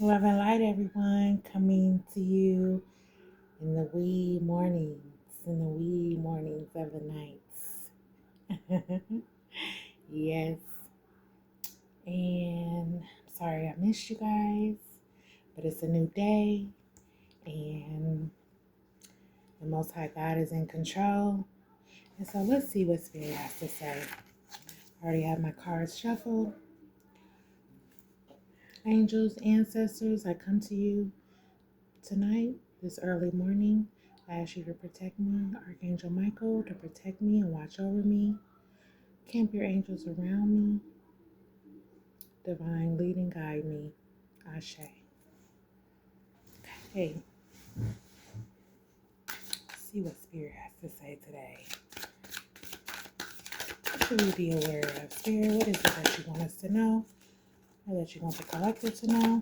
Love and light, everyone, coming to you in the wee mornings, of the nights. Yes, and I'm sorry I missed you guys, but it's a new day, and the Most High God is in control. And so let's see what Spirit has to say. I already have my cards shuffled. Angels, ancestors, I come to you tonight, this early morning. I ask you to protect me, Archangel Michael, to protect me and watch over me. Camp your angels around me. Divine lead and guide me. Ashe. Okay, let's see what Spirit has to say today. What should we be aware of? Spirit, what is it that you want us to know? Or that you want the collective to know?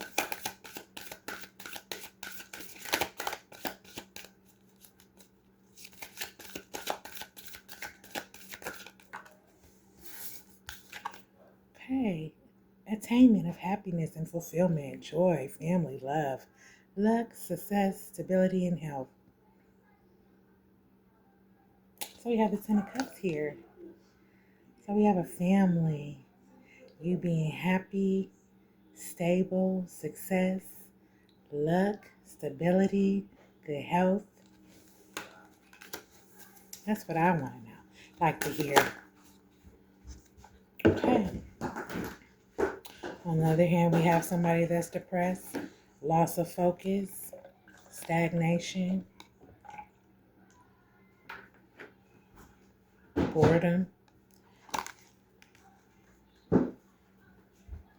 Okay. Attainment of happiness and fulfillment, joy, family, love, luck, success, stability, and health. So we have the Ten of Cups here. So we have a family. You being happy, stable, success, luck, stability, good health. That's what I want to know. Like to hear. Okay. On the other hand, we have somebody that's depressed, loss of focus, stagnation, boredom.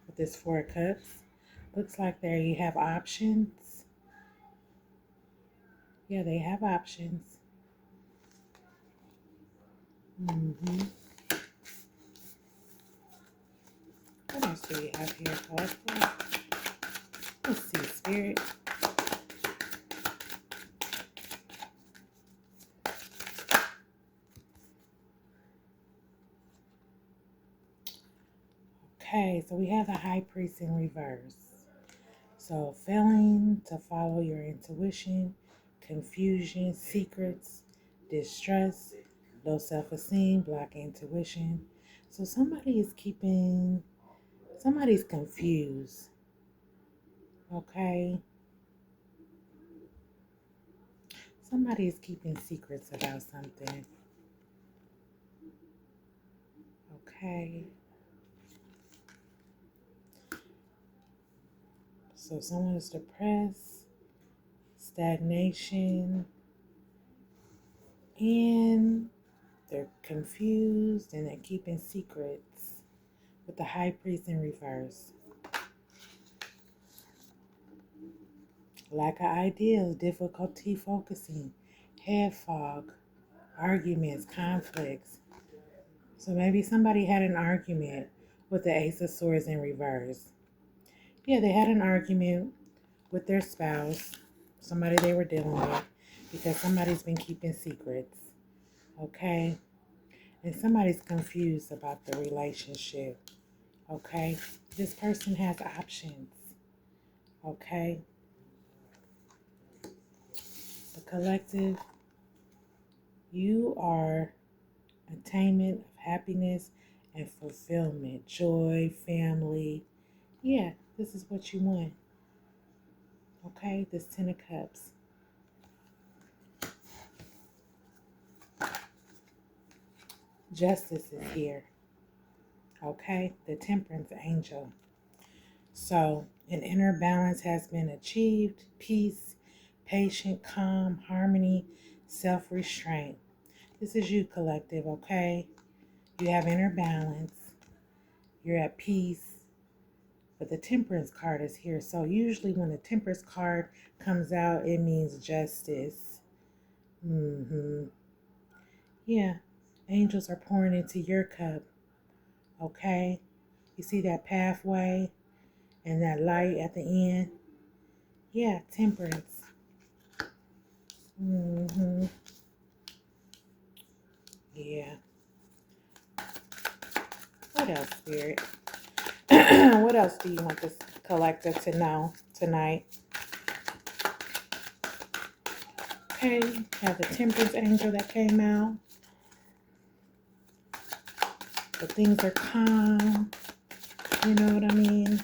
With this Four of Cups, looks like there you have options. Yeah, they have options. Mm-hmm. What else do we have here, collective? Let's see, Spirit. Okay, so we have the High Priest in reverse. So failing to follow your intuition, confusion, secrets, distrust, low self-esteem, block intuition. So somebody's confused. Okay? Somebody is keeping secrets about something. Okay? So someone is depressed, stagnation, and they're confused and they're keeping secrets with the High Priest in reverse. Lack of ideas, difficulty focusing, head fog, arguments, conflicts. So maybe somebody had an argument with the Ace of Swords in reverse. Yeah, they had an argument with their spouse, somebody they were dealing with, because somebody's been keeping secrets. Okay? And somebody's confused about the relationship. Okay? This person has options. Okay? The collective, you are attainment of happiness and fulfillment, joy, family. Yeah, this is what you want. Okay? This Ten of Cups. Justice is here. Okay? The Temperance Angel. So, an inner balance has been achieved. Peace, patience, calm, harmony, self-restraint. This is you, collective, okay? You have inner balance. You're at peace. But the Temperance card is here. So usually when the Temperance card comes out, it means justice. Yeah. Angels are pouring into your cup. Okay? You see that pathway and that light at the end? Yeah, temperance. Yeah. What else, Spirit? What else do you want this collective to know? tonight. Okay, have the Temperance angel that came out. But things are calm. You know what I mean?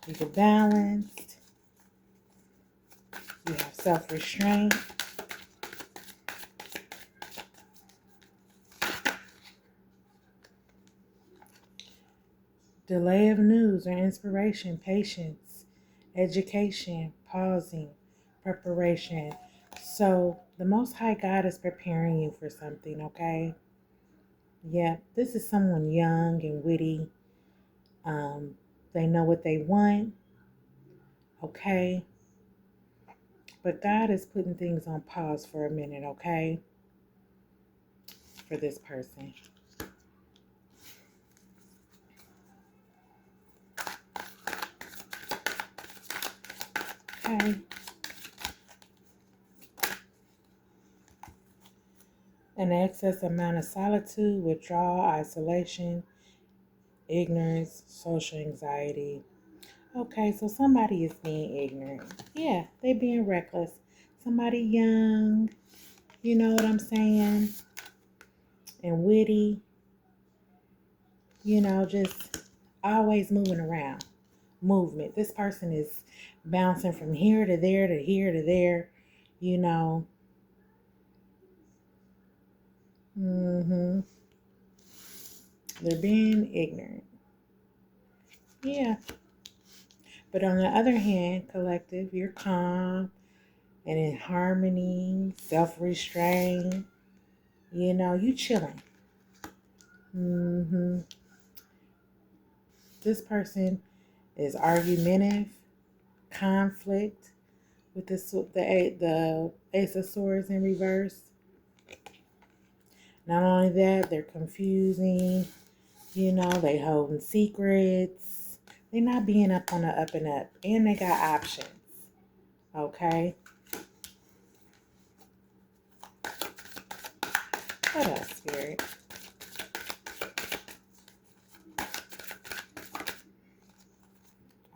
You're balanced. You have self-restraint. Delay of news or inspiration, patience, education, pausing, preparation. So the Most High God is preparing you for something, okay? Yeah, this is someone young and witty. They know what they want, okay? But God is putting things on pause for a minute, okay? For this person. Okay. An excess amount of solitude, withdrawal, isolation, ignorance, social anxiety. Okay, so somebody is being ignorant. Yeah, they being reckless. Somebody young, you know what I'm saying? And witty, just always moving around. Movement. This person is bouncing from here to there to here to there, you know. They're being ignorant. Yeah. But on the other hand, collective, you're calm and in harmony, self-restraint. You chilling. This person is argumentative, conflict with the Ace of Swords in reverse. Not only that, they're confusing. They holding secrets. They're not being up on the up and up. And they got options. Okay? What else, Spirit?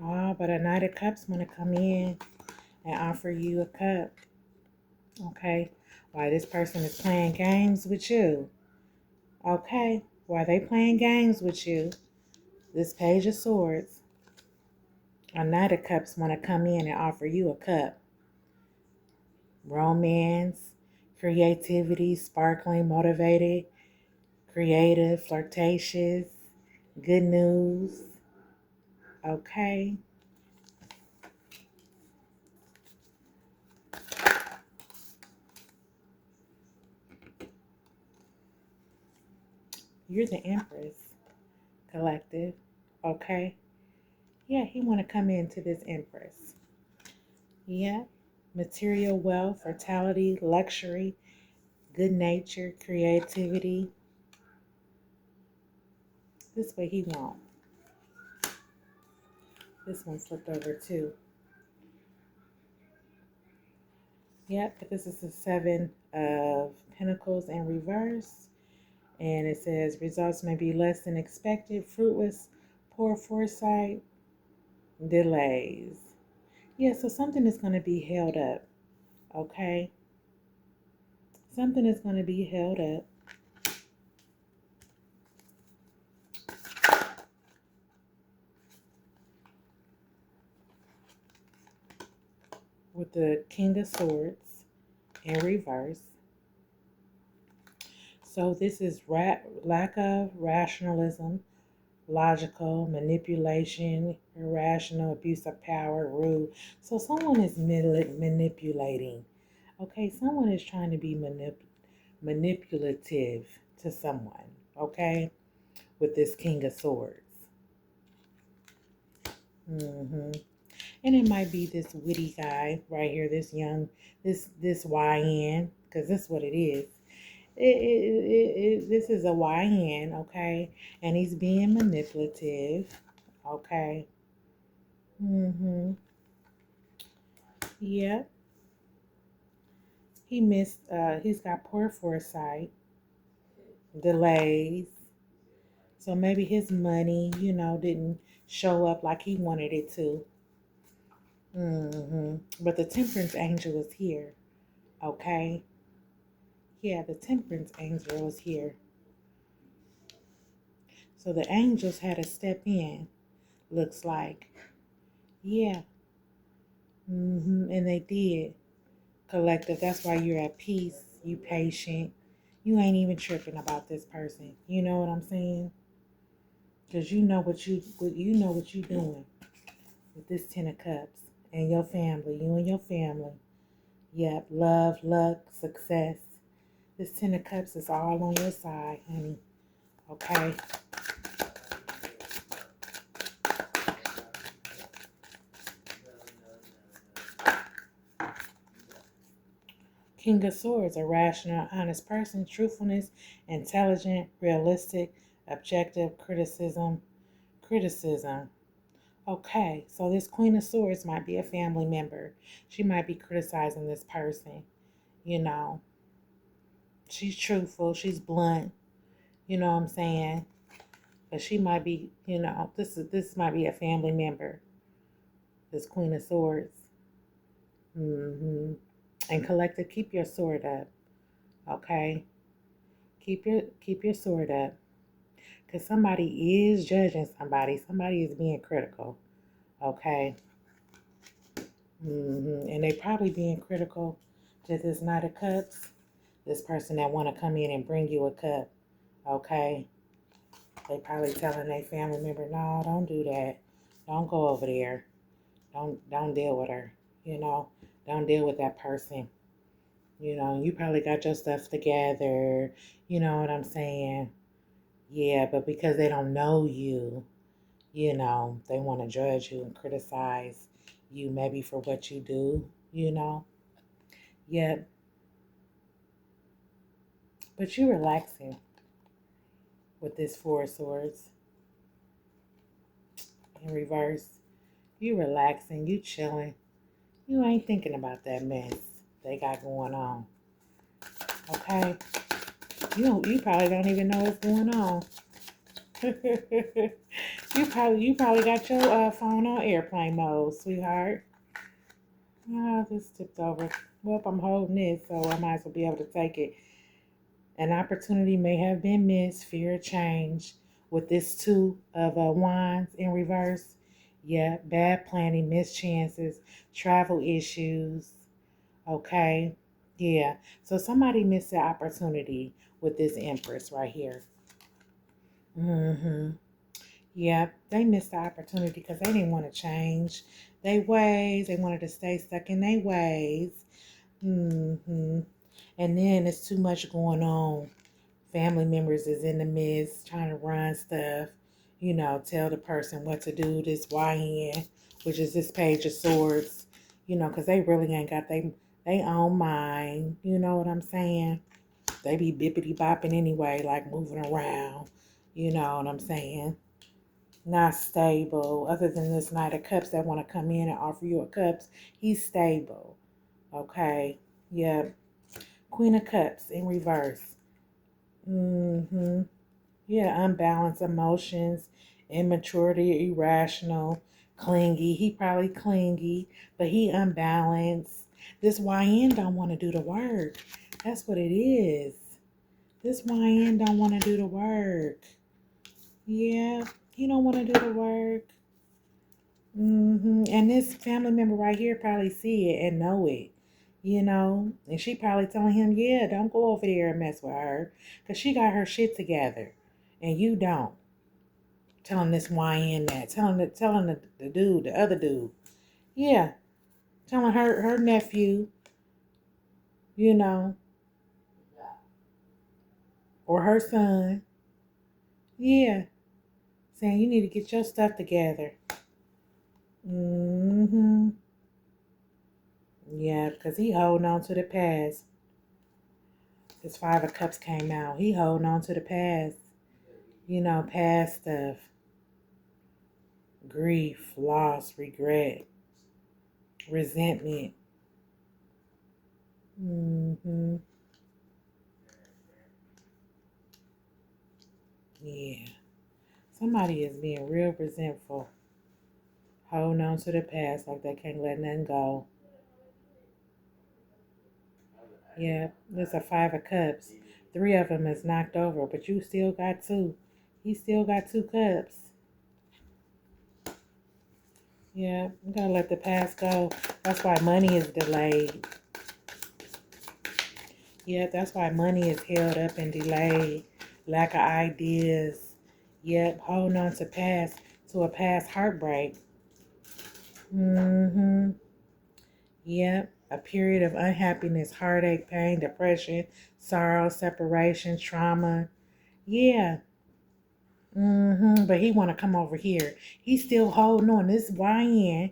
Oh, but a Knight of Cups want to come in and offer you a cup. Okay? Why this person is playing games with you. Okay? Why they playing games with you. This Page of Swords. A Knight of Cups want to come in and offer you a cup. Romance, creativity, sparkling, motivated, creative, flirtatious, good news. Okay? You're the Empress, collective. Okay? Yeah, he want to come into this Empress. Yeah. Material wealth, fertility, luxury, good nature, creativity. This way he won't. This one flipped over too. Yep, but this is the Seven of Pentacles in reverse. And it says results may be less than expected, fruitless, poor foresight, delays. Yeah, so something is going to be held up. Okay? Something is going to be held up. With the King of Swords in reverse. So this is lack of rationalism, logical, manipulation, irrational, abuse of power, rude. So someone is manipulating. Okay, someone is trying to be manipulative to someone. Okay, with this King of Swords. And it might be this witty guy right here, this young, this YN, because this is what it is. This is a YN, okay? And he's being manipulative, okay? Yep. He's got poor foresight, delays. So maybe his money, didn't show up like he wanted it to. But the temperance angel is here. Okay. Yeah, the temperance angel is here. So the angels had to step in, looks like. Yeah. And they did. Collective. That's why you're at peace. You patient. You ain't even tripping about this person. You know what I'm saying? Because you know what you doing with this Ten of Cups and your family. You and your family. Yep. Love, luck, success. This Ten of Cups is all on your side, honey. Okay. King of Swords, a rational, honest person, truthfulness, intelligent, realistic, objective, criticism. Okay, so this Queen of Swords might be a family member. She might be criticizing this person. You know, she's truthful, she's blunt. You know what I'm saying? But she might be, this might be a family member. This Queen of Swords. And collective, keep your sword up. Okay, keep your sword up. Because somebody is judging somebody. Somebody is being critical. Okay. And they probably being critical to this Knight of Cups. This person that want to come in and bring you a cup. Okay. They probably telling their family member, no, don't do that. Don't go over there. Don't deal with her. You know, don't deal with that person. You know, you probably got your stuff together. You know what I'm saying? Yeah, but because they don't know you, they want to judge you and criticize you maybe for what you do, Yeah, but you relaxing with this Four of Swords in reverse. You relaxing, you chilling. You ain't thinking about that mess they got going on. Okay? You probably don't even know what's going on. you probably got your phone on airplane mode, sweetheart. Oh, this tipped over. Well, I'm holding it, so I might as well be able to take it. An opportunity may have been missed. Fear of change. With this Two of Wands in reverse. Yeah, bad planning, missed chances, travel issues. Okay. Yeah. So somebody missed the opportunity with this Empress right here. Yeah, they missed the opportunity because they didn't want to change their ways. They wanted to stay stuck in their ways. And then it's too much going on. Family members is in the midst trying to run stuff, tell the person what to do, this YN, which is this Page of Swords, because they really ain't got they own mind, you know what I'm saying? They be bippity bopping anyway, like moving around, you know what I'm saying? Not stable. Other than this Knight of Cups that want to come in and offer you a cups, he's stable. Okay. Yep. Queen of Cups in reverse. Yeah, unbalanced emotions, immaturity, irrational, clingy. He probably clingy, but he unbalanced. This YN don't want to do the work. That's what it is. This YN don't want to do the work. Yeah, he don't want to do the work. And this family member right here probably see it and know it, And she probably telling him, yeah, don't go over there and mess with her. Because she got her shit together. And you don't. Telling this YN that. Telling the dude, the other dude. Yeah. Telling her nephew, you know, or her son. Yeah. Saying you need to get your stuff together. Yeah, because he holding on to the past. His Five of Cups came out. He holding on to the past. Past stuff. Grief, loss, regret, resentment. Yeah. Somebody is being real resentful. Holding on to the past like they can't let nothing go. Yeah, there's a 5 of Cups. 3 of them is knocked over, but you still got 2. He still got 2 cups. Yeah, you gotta let the past go. That's why money is delayed. Yeah, that's why money is held up and delayed. Lack of ideas. Yep, holding on to a past heartbreak. Mm-hmm. Yep, a period of unhappiness, heartache, pain, depression, sorrow, separation, trauma. Yeah. But he want to come over here. He's still holding on. This YN,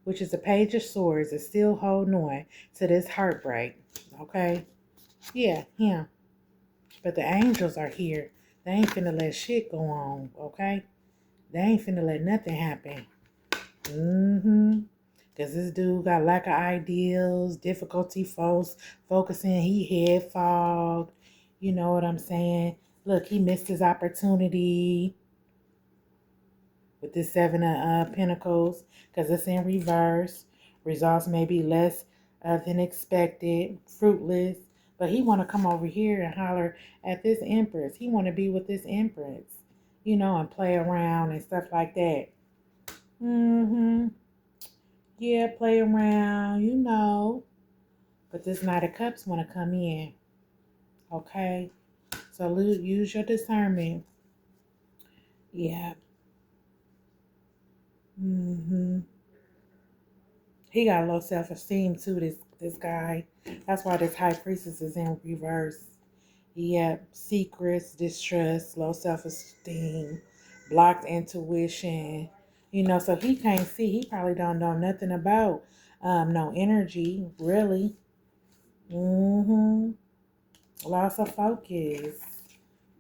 which is a Page of Swords, is still holding on to this heartbreak. Okay? Yeah, him. But the angels are here. They ain't finna let shit go on. Okay? They ain't finna let nothing happen. Because this dude got lack of ideals, difficulty focusing. He head fogged. You know what I'm saying? Look, he missed his opportunity with this 7 of Pentacles because it's in reverse. Results may be less than expected, fruitless. But he want to come over here and holler at this Empress. He want to be with this Empress, you know, and play around and stuff like that. Yeah, play around, you know. But this Knight of Cups want to come in. Okay? So use your discernment. Yeah. He got low self-esteem too, this guy. That's why this High Priestess is in reverse. Yep. Secrets, distrust, low self-esteem, blocked intuition. You know, so he can't see. He probably don't know nothing about no energy, really. Loss of focus.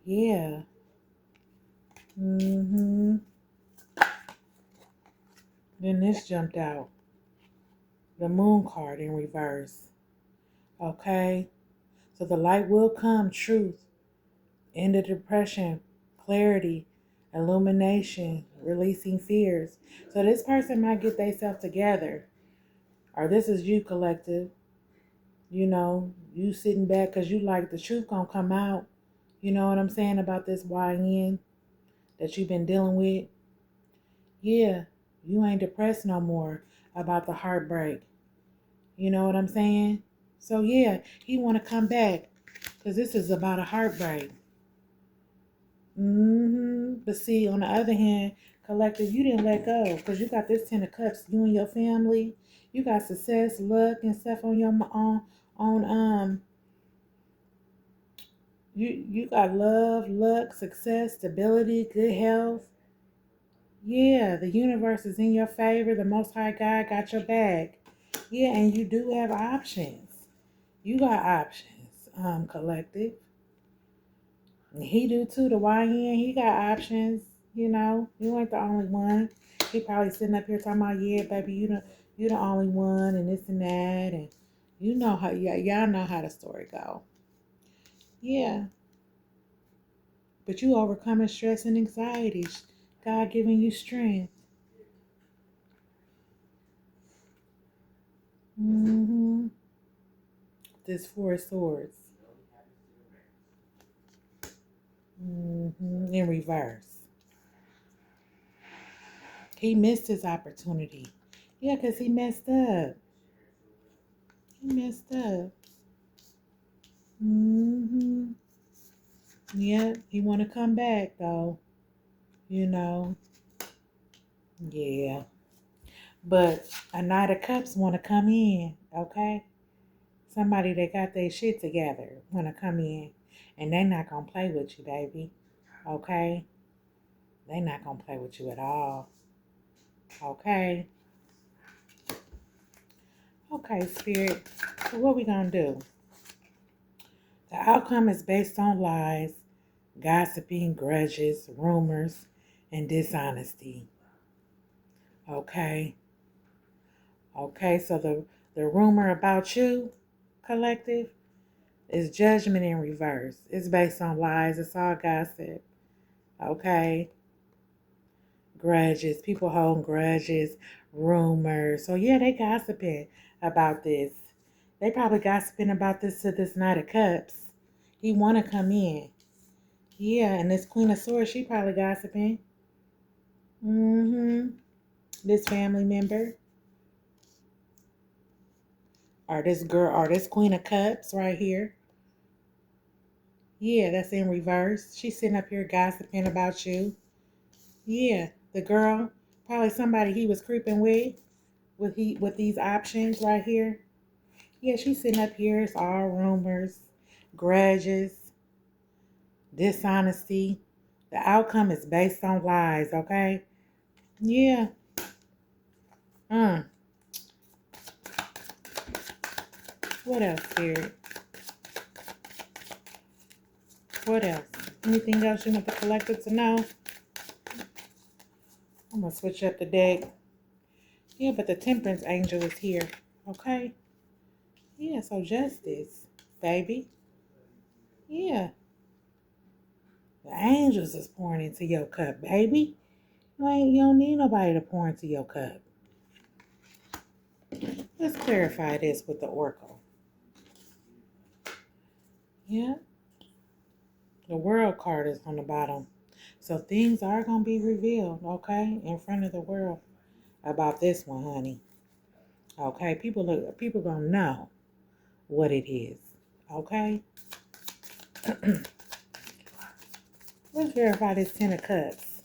Yeah. Then this jumped out. The Moon card in reverse. Okay. So the light will come, truth, end of depression, clarity, illumination, releasing fears. So this person might get themselves together. Or this is you, collective. You know, you sitting back because you like the truth gonna come out. You know what I'm saying about this YN that you've been dealing with? Yeah, you ain't depressed no more about the heartbreak. You know what I'm saying? So yeah, he want to come back because this is about a heartbreak. But see, on the other hand, collective, you didn't let go because you got this 10 of Cups. You and your family, you got success, luck, and stuff on your on. You got love, luck, success, stability, good health. Yeah, the universe is in your favor. The Most High God got your back. Yeah, and you do have options. You got options, collective. And he do too, the YN, he got options, you know. You ain't the only one. He probably sitting up here talking about, yeah, baby, you the only one and this and that, and you know how y'all know how the story go. Yeah. But you overcoming stress and anxiety. God giving you strength. This 4 of Swords. In reverse. He missed his opportunity. Yeah, because he messed up. He messed up. Yeah, he want to come back though. You know. Yeah. But a Knight of Cups want to come in. Okay. Somebody that got their shit together want to come in, and they not gonna play with you, baby. Okay. They not gonna play with you at all. Okay. Okay, Spirit. So what we gonna do? The outcome is based on lies, gossiping, grudges, rumors, and dishonesty. Okay. Okay, so the rumor about you, collective, is judgment in reverse. It's based on lies. It's all gossip. Okay. Grudges. People holding grudges, rumors. So yeah, they gossiping about this. They probably gossiping about this to this Knight of Cups. He want to come in. Yeah, and this Queen of Swords, she probably gossiping. This family member. Or this girl, or this Queen of Cups right here. Yeah, that's in reverse. She's sitting up here gossiping about you. Yeah, the girl, probably somebody he was creeping with these options right here. Yeah, she's sitting up here. It's all rumors, grudges, dishonesty. The outcome is based on lies, okay? Yeah. Mm. What else, Spirit? What else? Anything else you want the collective to know? I'm going to switch up the deck. Yeah, but the Temperance Angel is here, okay? Yeah, so justice, baby. Yeah. The angels is pouring into your cup, baby. You don't need nobody to pour into your cup. Let's clarify this with the Oracle. Yeah. The World card is on the bottom. So things are going to be revealed, okay, in front of the world about this one, honey. Okay, people going to know what it is, okay? Let's verify this 10 of Cups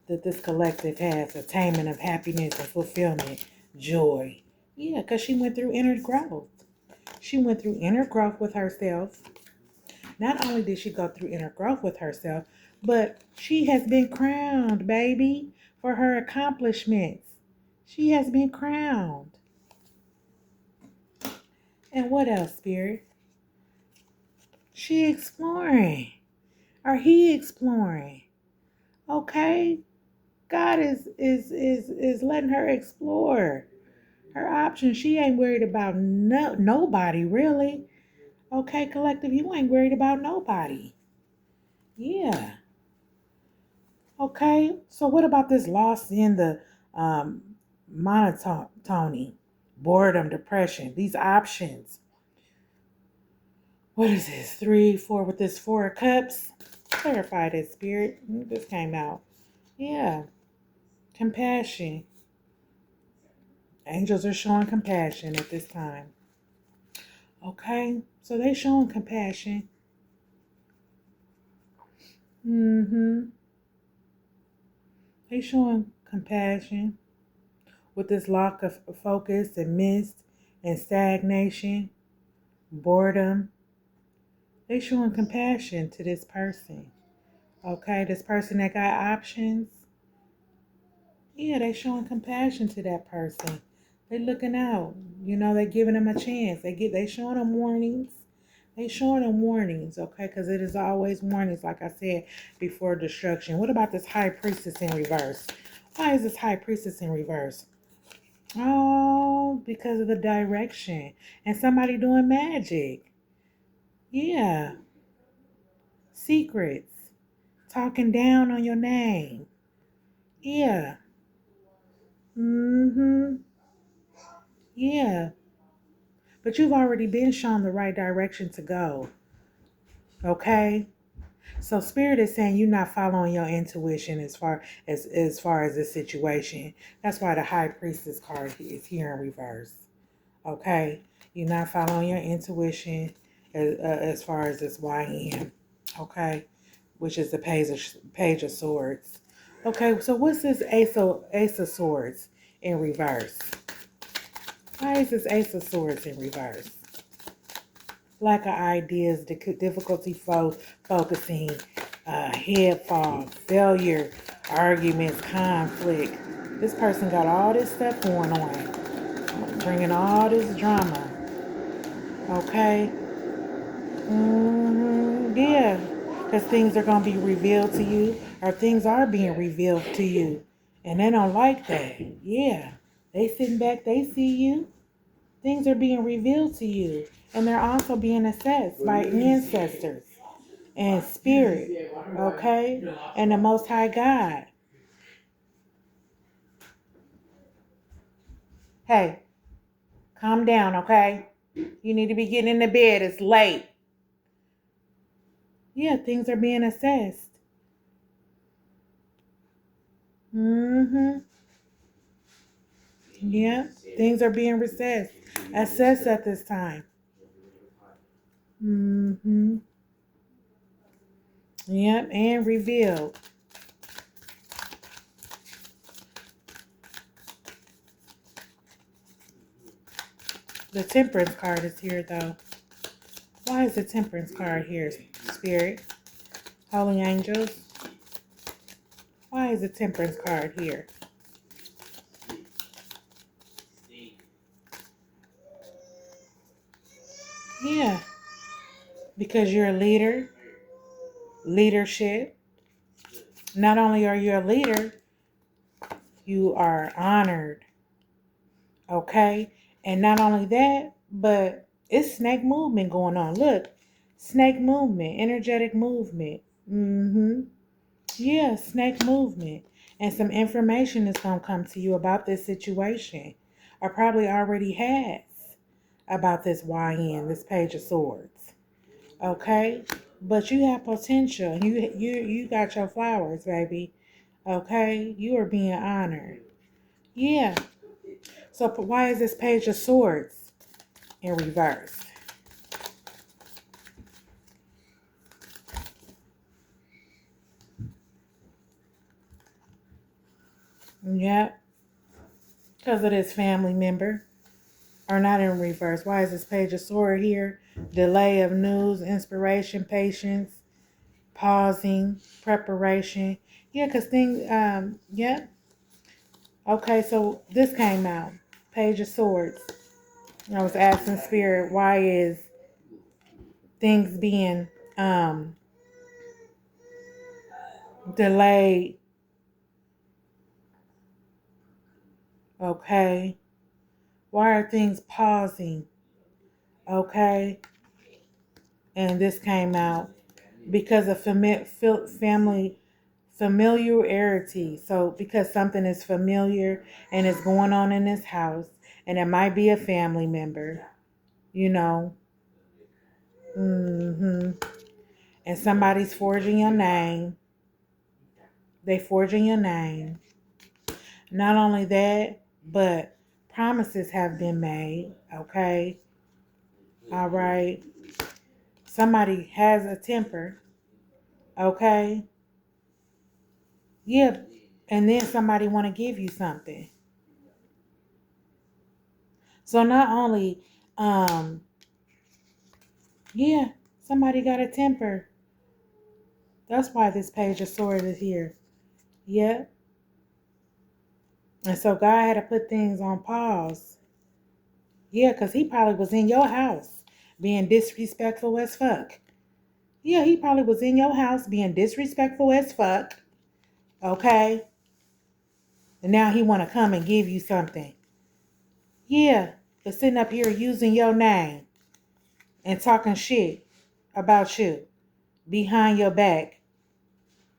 that this collective has. Attainment of happiness and fulfillment, joy. Yeah, because she went through inner growth. She went through inner growth with herself. Not only did she go through inner growth with herself, but she has been crowned, baby, for her accomplishments. She has been crowned. And what else, Spirit? She exploring. Or he exploring. Okay? God is letting her explore her options. She ain't worried about nobody, really. Okay, collective, you ain't worried about nobody. Yeah. Okay, so what about this loss in the monotony, boredom, depression, these options? What is this? 3, 4 with this 4 of Cups? Clarify this, Spirit. This came out. Yeah. Compassion. Angels are showing compassion at this time. Okay, so they showing compassion. They showing compassion with this lack of focus and mist and stagnation, boredom. They showing compassion to this person. Okay, this person that got options. Yeah, they showing compassion to that person. They looking out. You know, they giving them a chance. They showing them warnings. They showing them warnings, okay? Because it is always warnings, like I said, before destruction. What about this High Priestess in reverse? Why is this High Priestess in reverse? Oh, because of the direction. And somebody doing magic. Yeah. Secrets. Talking down on your name. Yeah. Yeah. But you've already been shown the right direction to go. Okay? So Spirit is saying you're not following your intuition as far as this situation. That's why the High Priestess card is here in reverse. Okay? You're not following your intuition as far as this YM. Okay? Which is the Page of Swords. Okay, so what's this Ace of Swords in reverse? Why is this Ace of Swords in reverse? Lack of ideas, difficulty focusing, head fog, failure, arguments, conflict. This person got all this stuff going on, bringing all this drama. Okay? Yeah, because things are going to be revealed to you, or things are being revealed to you, and they don't like that. Yeah, they sitting back, they see you. Things are being revealed to you, and they're also being assessed by ancestors and spirit, okay, and the Most High God. Hey, calm down, okay? You need to be getting into bed. It's late. Yeah, things are being assessed. Mm-hmm. Yeah, things are being assessed at this time. Mm-hmm. Yep, and revealed. The temperance card is here, though. Why is the temperance card here, Spirit? Holy angels? Why is the temperance card here? Yeah, because you're a leader. Leadership. Not only are you a leader, you are honored. Okay? And not only that, but it's snake movement going on. Look, snake movement, energetic movement. Mm-hmm. Yeah, snake movement. And some information is going to come to you about this situation, or probably already has, about this YN, this Page of Swords. Okay? But you have potential. You got your flowers, baby. Okay? You are being honored. Yeah. So why is this Page of Swords in reverse? Yep. Because of this family member. Or not in reverse. Why is this Page of Swords here? Delay of news, inspiration, patience, pausing, preparation. Yeah, because things, yeah. Okay, so this came out. Page of Swords. I was asking Spirit, why is things being delayed? Okay. Why are things pausing? Okay. And this came out because of family familiarity. So because something is familiar and it's going on in this house, and it might be a family member, you know. Mm-hmm. And somebody's forging your name. They forging your name. Not only that, but promises have been made. Okay. All right. Somebody has a temper. Okay. Yeah. And then somebody want to give you something. So not only, yeah, somebody got a temper. That's why this Page of Swords is here. Yeah. And so God had to put things on pause. Yeah, because he probably was in your house being disrespectful as fuck. Yeah, he probably was in your house being disrespectful as fuck. Okay? And now he want to come and give you something. Yeah, but sitting up here using your name and talking shit about you behind your back.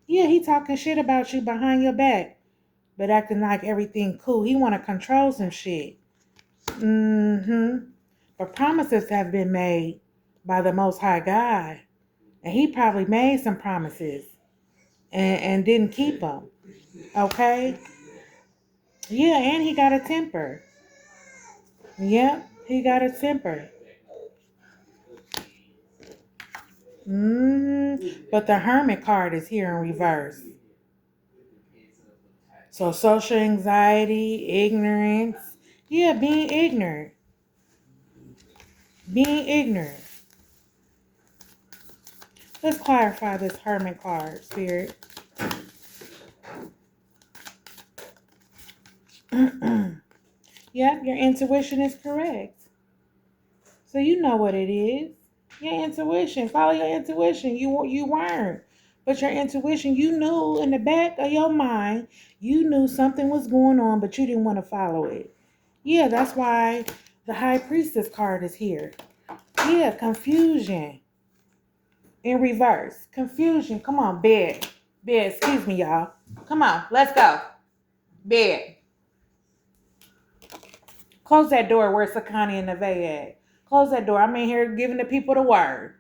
Yeah, he talking shit about you behind your back, but acting like everything cool. He want to control some shit. Mm-hmm. But promises have been made by the Most High God. And he probably made some promises and didn't keep them. Okay? Yeah, and he got a temper. Yep, he got a temper. But the Hermit card is here in reverse. So social anxiety, ignorance. Yeah, being ignorant. Being ignorant. Let's clarify this Hermit card, Spirit. Yep, your intuition is correct. So you know what it is. Your intuition. Follow your intuition. You weren't. But your intuition, you knew in the back of your mind, you knew something was going on, but you didn't want to follow it. Yeah, that's why the High Priestess card is here. Yeah, confusion. In reverse. Confusion. Come on, bed. Bed, excuse me, y'all. Come on, let's go. Bed. Close that door. Where's Sakani and Nevaeh at? Close that door. I'm in here giving the people the word.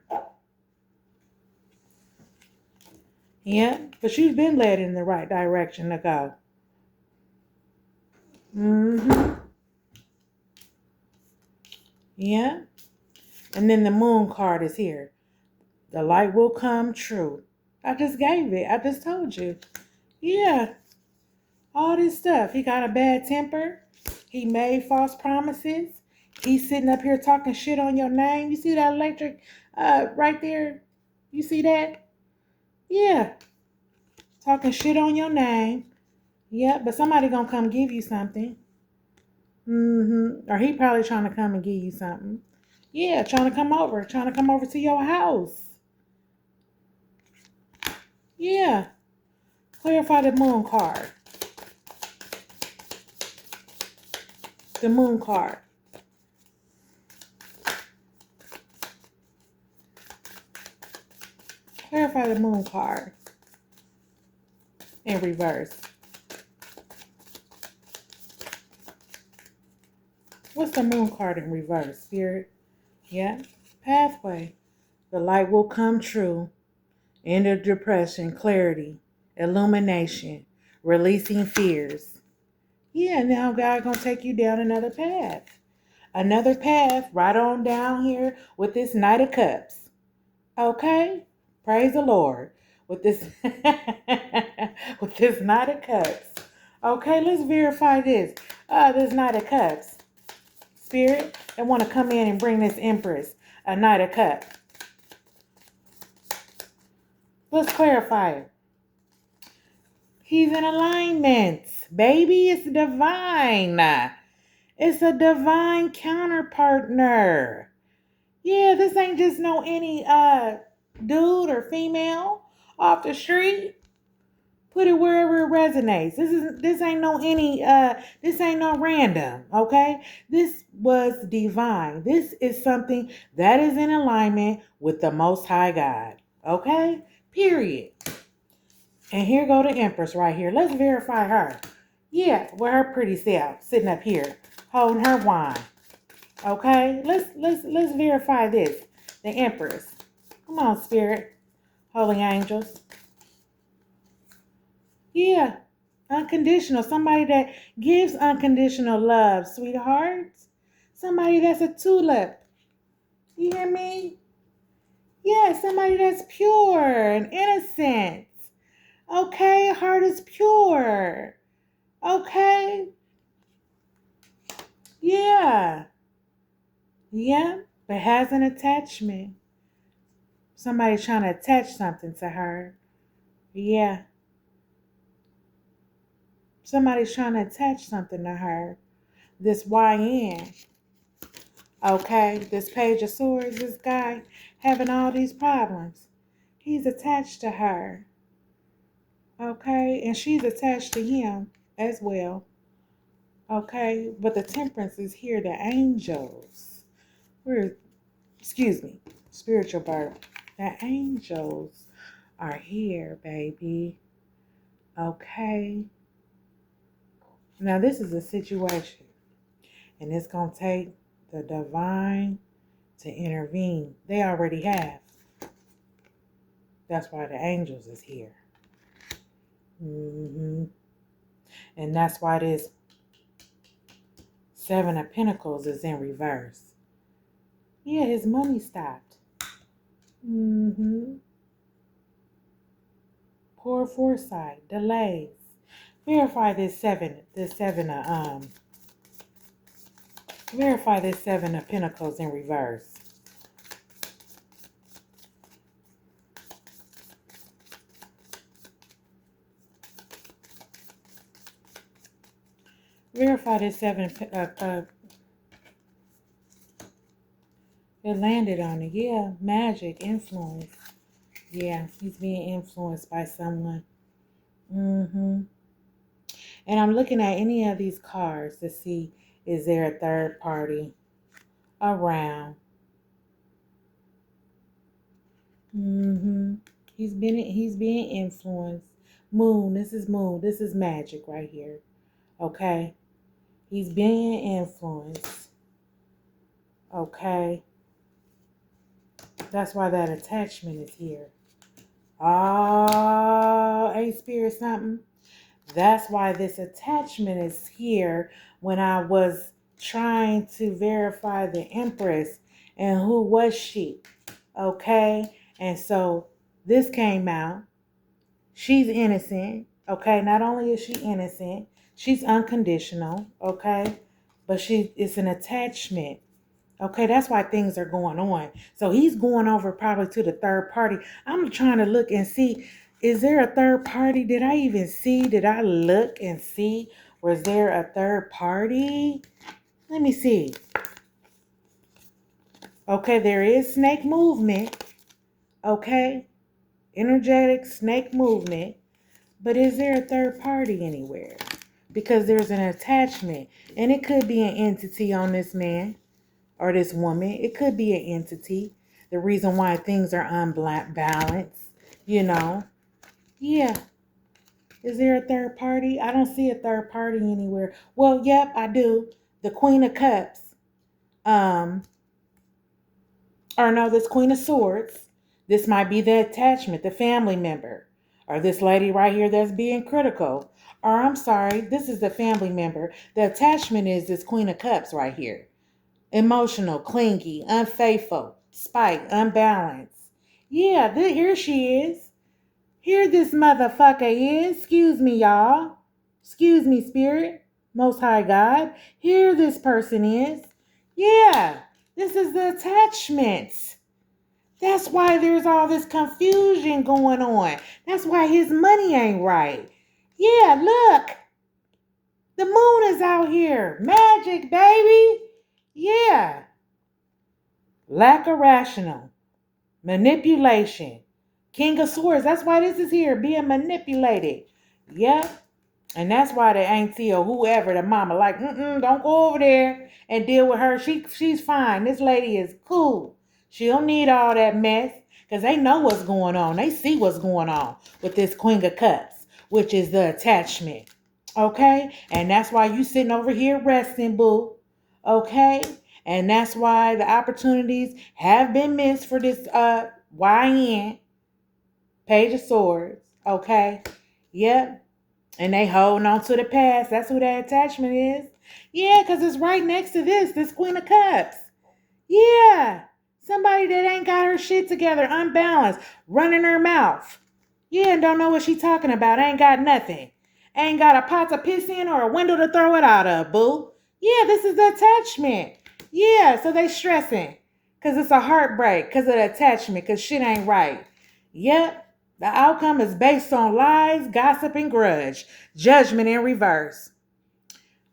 Yeah, but you've been led in the right direction to go. Mm-hmm. Yeah. And then the moon card is here. The light will come true. I just gave it. I just told you. Yeah. All this stuff. He got a bad temper. He made false promises. He's sitting up here talking shit on your name. You see that electric right there? You see that? Yeah. Talking shit on your name. Yeah, but somebody gonna come give you something. Mm-hmm. Or he probably trying to come and give you something. Yeah, trying to come over. Trying to come over to your house. Yeah. Clarify the moon card. The moon card. Clarify the moon card. In reverse. What's the moon card in reverse, Spirit? Yeah. Pathway. The light will come true. End of depression. Clarity. Illumination. Releasing fears. Yeah, now God gonna take you down another path. Another path right on down here with this Knight of Cups. Okay? Praise the Lord. With this with this Knight of Cups. Okay, let's verify this. This Knight of Cups. Spirit, they want to come in and bring this Empress a Knight of Cups. Let's clarify it. He's in alignment. Baby, it's divine. It's a divine counterpartner. Yeah, this ain't just no any dude or female off the street. Put it wherever it resonates. This ain't no any this ain't no random, okay? This was divine. This is something that is in alignment with the Most High God. Okay? Period. And here go the Empress right here. Let's verify her. Yeah, with her pretty self sitting up here holding her wine. Okay? Let's verify this. The Empress. Come on, Spirit. Holy angels. Yeah. Unconditional. Somebody that gives unconditional love, sweethearts. Somebody that's a tulip. You hear me? Yeah, somebody that's pure and innocent. Okay, heart is pure. Okay. Yeah. Yeah, but has an attachment. Somebody trying to attach something to her. Yeah. Somebody's trying to attach something to her. This YN. Okay, this Page of Swords, this guy having all these problems. He's attached to her. Okay, and she's attached to him as well. Okay, but the Temperance is here, the angels. Excuse me, spiritual birth. The angels are here, baby. Okay. Now this is a situation, and it's going to take the divine to intervene. They already have. That's why the angels is here. And that's why this Seven of Pentacles is in reverse. Yeah, his money stopped. Poor foresight, delays. Verify this verify this Seven of Pentacles in reverse. Verify this it landed on it. Yeah, magic, influence. Yeah, he's being influenced by someone. And I'm looking at any of these cards to see, is there a third party around? He's being influenced. Moon, this is magic right here. Okay? He's being influenced. Okay? That's why that attachment is here. Oh, ain't spirit something? That's why this attachment is here when I was trying to verify the Empress and who was she. Okay? And so this came out. She's innocent. Okay? Not only is she innocent, she's unconditional. Okay? But it's an attachment. Okay, that's why things are going on. So he's going over probably to the third party. I'm trying to look and see, is there a third party? Did I even see? Did I look and see? Was there a third party? Let me see. Okay, there is snake movement. Okay, energetic snake movement. But is there a third party anywhere? Because there's an attachment. And it could be an entity on this man or this woman. It could be an entity. The reason why things are unbalanced, you know. Yeah. Is there a third party? I don't see a third party anywhere. Well, yep, I do. The Queen of Cups. Or no, this Queen of Swords. This might be the attachment, the family member. Or this lady right here that's being critical. Or I'm sorry, this is the family member. The attachment is this Queen of Cups right here. Emotional, clingy, unfaithful, spite, unbalanced. Yeah, here she is. Here this motherfucker is. Excuse me, y'all. Excuse me, spirit. Most High God. Here this person is. Yeah, this is the attachments. That's why there's all this confusion going on. That's why his money ain't right. Yeah, look. The moon is out here. Magic, baby. Yeah. Lack of rational. Manipulation. King of Swords. That's why this is here. Being manipulated. Yep. And that's why the auntie or whoever, the mama, like, don't go over there and deal with her. She's fine. This lady is cool. She don't need all that mess. Because they know what's going on. They see what's going on with this Queen of Cups, which is the attachment. Okay? And that's why you sitting over here resting, boo. Okay? And that's why the opportunities have been missed for this YN, Page of Swords. Okay? Yep. And they holding on to the past. That's who that attachment is. Yeah, because it's right next to this Queen of Cups. Yeah. Somebody that ain't got her shit together, unbalanced, running her mouth. Yeah, and don't know what she talking about. Ain't got nothing. Ain't got a pot to piss in or a window to throw it out of, boo. Yeah, this is the attachment. Yeah, so they stressing. Because it's a heartbreak. Because of the attachment. Because shit ain't right. Yep. The outcome is based on lies, gossip, and grudge. Judgment in reverse.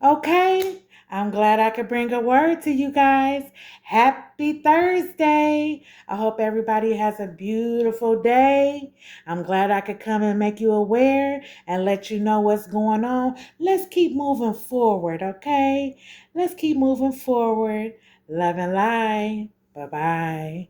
Okay, I'm glad I could bring a word to you guys. Happy Thursday. I hope everybody has a beautiful day. I'm glad I could come and make you aware and let you know what's going on. Let's keep moving forward, okay? Let's keep moving forward. Love and light. Bye-bye.